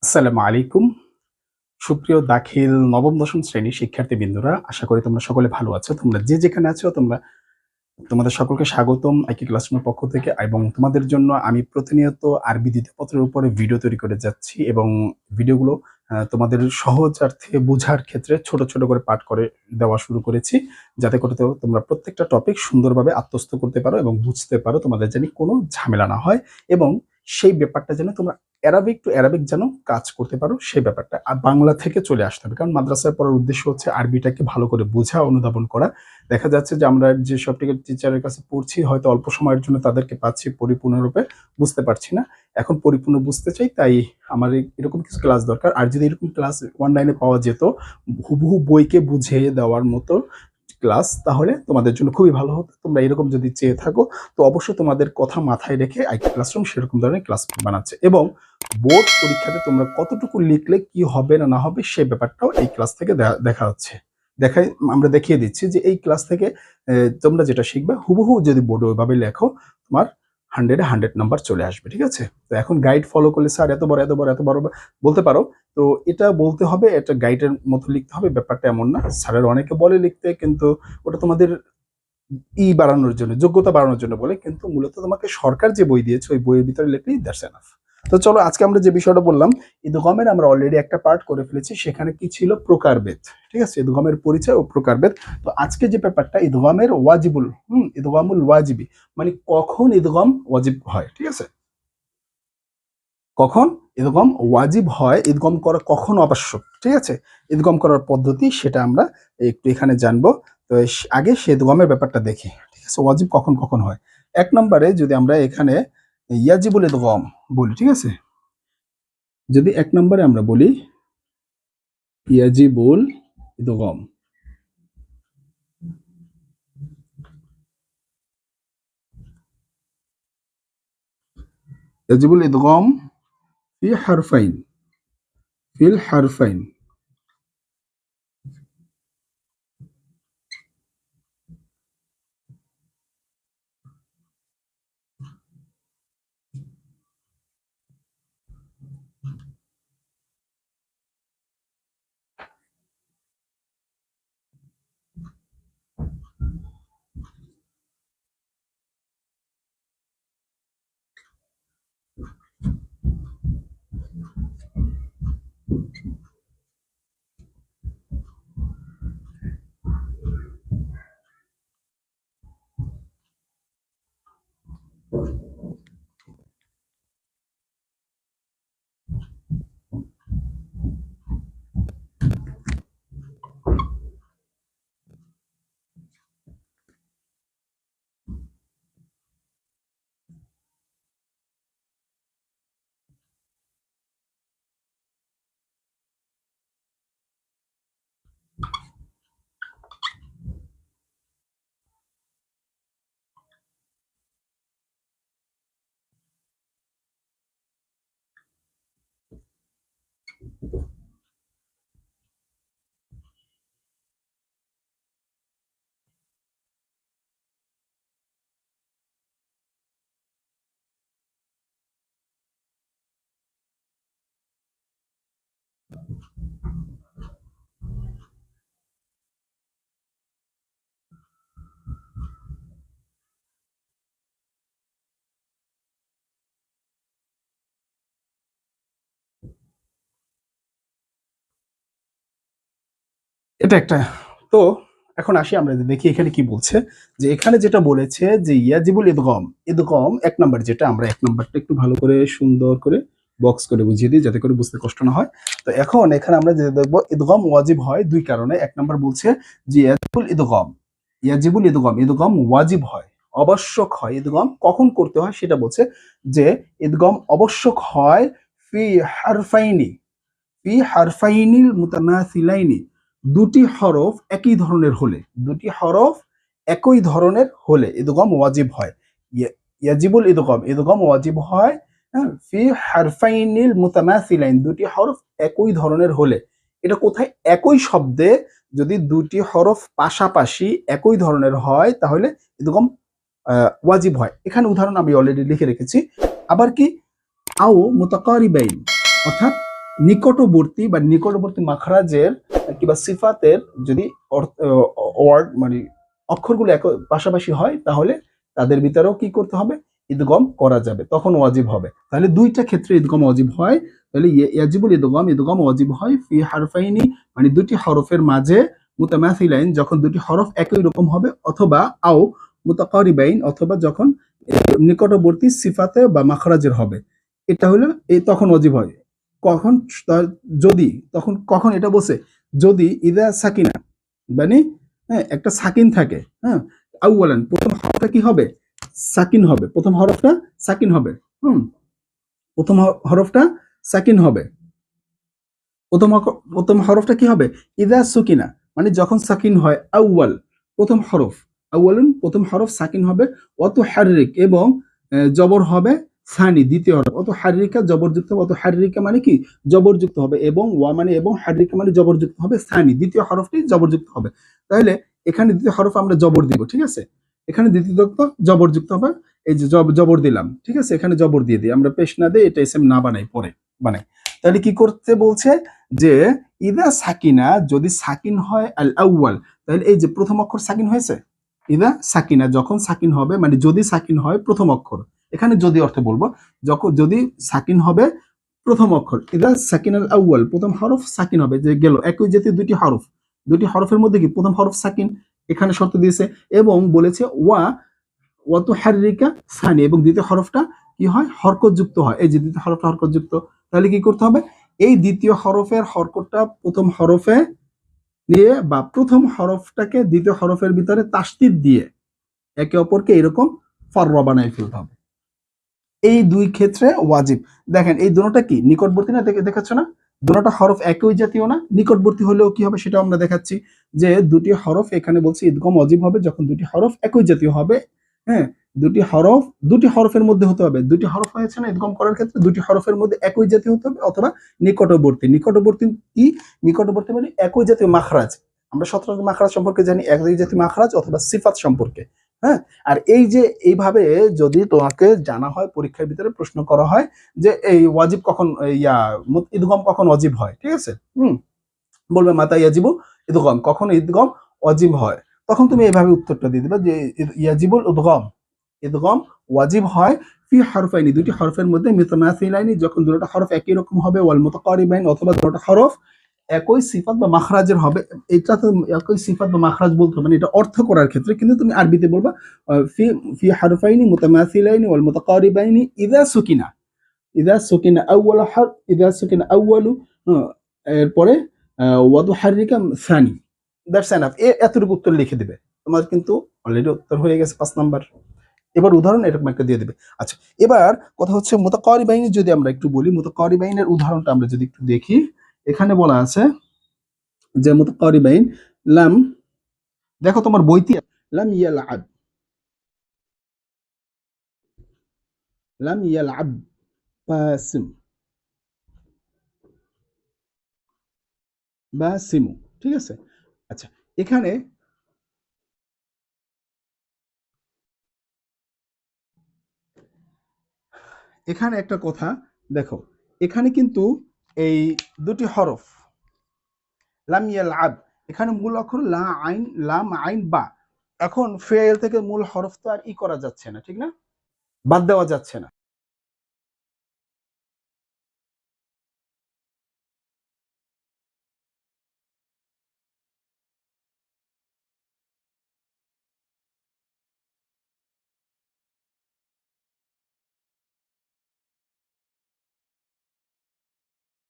আসসালামু আলাইকুম। সুপ্রিয় দাখিল নবম দশম শ্রেণীর শিক্ষার্থীবৃন্দরা, আশা করি তোমরা সকলে ভালো আছো। তোমরা যে যেখানে আছো তোমাদের সকলকে স্বাগতম আইকি ক্লাসরুমের পক্ষ থেকে, এবং তোমাদের জন্য আমি প্রতিনিয়ত আরবি দ্বিতীয় পত্রের উপরে ভিডিও তৈরি করে যাচ্ছি এবং ভিডিওগুলো তোমাদের সহজার্থে বোঝার ক্ষেত্রে ছোট, ছোট করে পাঠ করে দেওয়া শুরু করেছি। যাতে করে তোমরা প্রত্যেকটা টপিক সুন্দরভাবে আত্মস্থ করতে পারো এবং বুঝতে পারো, তোমাদের যেন কোনো ঝামেলা না হয় এবং সেই ব্যাপারটা যেন তোমরা অ্যারাবিক টু অ্যারাবিক যেন কাজ করতে পারো, সেই ব্যাপারটা। আর বাংলা থেকে চলে আসতে হবে, কারণ মাদ্রাসায় পড়ার উদ্দেশ্য হচ্ছে আরবিটাকে ভালো করে বোঝা, অনুধাবন করা। দেখা যাচ্ছে যে আমরা যে সব টিচারের কাছে পড়ছি, হয়তো অল্প সময়ের জন্য তাদেরকে পাচ্ছি, পরিপূর্ণরূপে বুঝতে পারছি না। এখন পরিপূর্ণ বুঝতে চাই, তাই আমার এরকম কিছু ক্লাস দরকার। আর যদি এরকম ক্লাস অনলাইনে পাওয়া যেত, হুবহু বইকে বুঝিয়ে দেওয়ার মতো ক্লাস, তাহলে তোমাদের জন্য খুবই ভালো হতো। তোমরা এরকম যদি চেয়ে থাকো, তো অবশ্যই তোমাদের কথা মাথায় রেখে আইকি ক্লাসরুম সেরকম ধরনের ক্লাস বানাচ্ছে, এবং বোর্ড পরীক্ষাতে তোমরা কতটুকু লিখলে কি হবে না না হবে সেই ব্যাপারটাও এই ক্লাস থেকে দেখা হচ্ছে। আমরা দেখিয়ে দিচ্ছি যে এই ক্লাস থেকে তোমরা যেটা শিখবে, হুবহু যদি বোর্ডে ওইভাবে লেখো, তোমার 100 নাম্বার চলে আসবে। ঠিক আছে? তো এখন গাইড ফলো করলে স্যার এত বড় বলতে পারো, তো এটা বলতে হবে, এটা গাইডের মতো লিখতে হবে, ব্যাপারটা এমন না। স্যারের অনেকে বলে লিখতে, কিন্তু ওটা তোমাদের বাড়ানোর জন্য, যোগ্যতা বাড়ানোর জন্য বলে, কিন্তু মূলত তোমাকে সরকার যে বই দিয়েছে ওই বইয়ের ভিতরে লিখলেই দ্যাটস এনাফ। তো চলো, আজকে আমরা যে বিষয়টা বললাম, ইদগমের আমরা অলরেডি একটা পার্ট করে ফেলেছি। সেখানে কি ছিল? প্রকারভেদ। ঠিক আছে? ইদগমের পরিচয় ও প্রকারভেদ। তো আজকে যে ব্যাপারটা, ইদগমের ওয়াজিবুল, ইদগমুল ওয়াজিবি, মানে কখন ইদগম ওয়াজিব হয়। ঠিক আছে? কখন ইদগম ওয়াজিব হয়, ইদগম করা কখন আবশ্যক। ঠিক আছে? ইদগম করার পদ্ধতি সেটা আমরা একটু এখানে জানবো। তো আগে সে ইদগমের ব্যাপারটা দেখি। ঠিক আছে? ওয়াজিব কখন কখন হয়। এক নম্বরে যদি আমরা এখানে ইয়াজিবুল ইদগম বলি, ঠিক আছে? যদি এক নম্বরে আমরা বলি ইয়াজিবুল ইদগম, ইয়াজিবুল ইদগম ফি হারফাইন, ফিল হারফাইন। এটা একটা। তো এখন আসি, আমরা দেখি এখানে কি বলছে। যে এখানে যেটা বলেছে যে ইয়াজিবুল ইদগম, ইদগম এক নাম্বার, যেটা আমরা এক নাম্বারটা একটু ভালো করে সুন্দর করে বক্স করে বুঝিয়ে দিই, যাতে করে বুঝতে কষ্ট না হয়। তো এখন এখানে আমরা যে দেখবো, ইদগম ওয়াজিব হয় দুই কারণে। এক নাম্বার বলছে যে ইয়াজিবুল ইদগম, ইয়াজিবুল ইদগম, ইদগম ওয়াজিব হয়, আবশ্যক হয়। ইদগম কখন করতে হয় সেটা বলছে, যে ইদগম আবশ্যক হয় ফি হারফাইনি, ফি হারফাইনিল মুতামাসিলাইনি, দুটি হরফ একই ধরনের হলে, দুটি হরফ একই ধরনের হলে ইদগম ওয়াজিব হয়। ইয়াজিবুল ইদগম, ইদগম ওয়াজিব হয় ফি হারফাইনিল মুতামাসিলাইন, দুটি হরফ একই ধরনের হলে। এটা কোথায়? একই শব্দে যদি দুটি হরফ পাশাপাশি একই ধরনের হয়, তাহলে ইদগম ওয়াজিব হয়। এখানে উদাহরণ আমি অলরেডি লিখে রেখেছি। আবার কি? আও মুতাকারিবাইন, অর্থাৎ নিকটবর্তী বা নিকটবর্তী মাখরাজের কিংবা সিফাতের যদি ওয়ার্ড মানে অক্ষরগুলো এক পাশাপাশি হয় তাহলে তাদের ভিতরেও কি করতে হবে, ইদগম করা যাবে, তখন ওয়াজিব হবে। তাহলে দুইটা ক্ষেত্রে ইদগম ওয়াজিব হয়। তাহলে ইয়াজিবুল ইদগম, ইদগম ওয়াজিব হয় ফি হারফাইনি মানে দুটি হরফের মাঝে, মুতামাসিলাইন যখন দুটি হরফ একই রকম হবে, অথবা আও মুতাকারিবাইন অথবা যখন নিকটবর্তী সিফাতে বা মাখরাজের হবে, এটা হলো এই তখন ওয়াজিব হয়। কখন? যদি, তখন কখন এটা বলছে, যদি ইদা সাকিনা মানে হ্যাঁ একটা সাকিন থাকে, হ্যাঁ আউয়ালান প্রথম হরফটা কি হবে, সাকিন হবে, প্রথম হরফটা সাকিন হবে। হুম, প্রথম হরফটা সাকিন হবে, প্রথম হরফটা কি হবে, ইদা সুকিনা মানে যখন সাকিন হয়, আউয়াল প্রথম হরফ, আউয়ালুন প্রথম হরফ সাকিন হবে, অত হারিক এবং জবর হবে সানি দ্বিতীয় হরফ, অত হারিকা জবরযুক্ত হবে, অত হারিকা মানে কি জবরযুক্ত হবে, এবং ওয়া মানে এবং হারিকা মানে জবরযুক্ত হবে, সানি দ্বিতীয় হরফটি জবরযুক্ত হবে। তাহলে এখানে দ্বিতীয় হরফ আমরা জবর দিব, ঠিক আছে, এখানে দ্বিতীয় জবরযুক্ত হবে, এই যে জবর দিলাম, ঠিক আছে, এখানে জবর দিয়ে দিই, আমরা পেশ না দিই, এটা এসএম না বানাই, পরে বানাই। তাহলে কি করতে বলছে যে ইদা সাকিনা যদি সাকিন হয় আল আউয়াল, তাহলে এই যে প্রথম অক্ষর সাকিন হয়েছে, ইদা সাকিনা যখন সাকিন হবে মানে যদি সাকিন হয় প্রথম অক্ষর, এখানে যদি অর্থে বলবো যখন যদি সাকিন হবে প্রথম অক্ষর, ইদা সাকিন আল আউয়াল প্রথম হরফ সাকিন হবে, যে গেল একই জাতীয় দুটি হরফ, দুটি হরফের মধ্যে কি প্রথম হরফ সাকিন, এখানে শর্ত দিয়েছে, এবং বলেছে ওয়া ওয়াতু হারিকা সানি এবং দ্বিতীয় হরফটা কি হয় হরকত যুক্ত হয়, এই যে দ্বিতীয় হরফটা হরকত যুক্ত, তাহলে কি করতে হবে, এই দ্বিতীয় হরফের হরকতটা প্রথম হরফে নিয়ে বা প্রথম হরফটাকে দ্বিতীয় হরফের ভিতরে তাসদিদ দিয়ে একে অপরকে এরকম ফাররা বানায় ফেলতে হবে। এই দুই ক্ষেত্রে ওয়াজিব। দেখেন এই দুটোটা কি নিকটবর্তী না, দেখাচ্ছ না, দুটোটা হরফ একই জাতীয় না, নিকটবর্তী হলেও কি হবে সেটা আমরা দেখাচ্ছি, যে দুটি হরফ এখানে বলছি ইদগম ওয়াজিব হবে যখন দুটি হরফ একই জাতীয় হবে। হ্যাঁ, দুটি হরফের মধ্যে হতে হবে, দুটি হরফ হয়েছে না ইদগম করার ক্ষেত্রে, দুটি হরফের মধ্যে একই জাতীয় হতে হবে, অথবা নিকটবর্তী। নিকটবর্তী কি, নিকটবর্তী মানে একই জাতীয় মাখরাজ, আমরা 17 মাখরাজ সম্পর্কে জানি, একই জাতীয় মাখরাজ অথবা সিফাত সম্পর্কে। হ্যাঁ, আর এই যে এইভাবে যদি তোমাকে জানা হয়, পরীক্ষার ভিতরে প্রশ্ন করা হয় যে এই ওয়াজিব কখন ইদগম কখন ওয়াজিব হয়, ঠিক আছে, বলবে মাতা ইয়াজিবু ইদগম, কখন ইদগম ওয়াজিব হয়, তখন তুমি এইভাবে উত্তরটা দিয়ে দিবে যে ইয়াজিবুল উদগম, ইদগম ওয়াজিব হয় ফি হরফাইনি দুটি হরফের মধ্যে, মুতামাসিলাইনি যখন দুটো হরফ একই রকম হবে, ওয়াল মুতাকারিবাইন অথবা দুটো হরফ একই সিফাত বা মাখরাজের হবে। এটা তো একই সিফাত বা মাখরাজ বলতে মানে এটা অর্থ করার ক্ষেত্রে, কিন্তু তুমি আরবিতে বলবা ফি ফি হারফাইনি মুতামাসিলাইনি ওয়াল মুতাকারিবাইনি ইদা সুকিনা, ইদা সুকিনা আউয়াল হার ইদা সুকিনা আউয়ালু, এরপরে ওয়াদু হারিকা সানি, দ্যাটস এনাফ, এতটুকু উত্তর লিখে দিবে, তোমার কিন্তু অলরেডি উত্তর হয়ে গেছে 5 নাম্বার। এবার উদাহরণ এরকম একটা দিয়ে দিবে। আচ্ছা, এবার কথা হচ্ছে মুতাকারিবাইনি যদি আমরা একটু বলি, মুতাকারিবাইনের উদাহরণটা আমরা যদি একটু দেখি, এখানে বলা আছে যে মুতাকারিবাইন লাম, দেখো তোমার বইতে লাম ইয়ালআব, লাম ইয়ালআব বাসিম, বাসিমু, ঠিক আছে। আচ্ছা, এখানে এখানে একটা কথা দেখো, এখানে কিন্তু এই দুটি হরফ লাম ইয়ালআব, এখানে মূল অক্ষর লা আইন, লাম আইন বা, এখন ফেল থেকে মূল হরফ তো আর ই করা যাচ্ছে না, ঠিক না, বাদ দেওয়া যাচ্ছে না।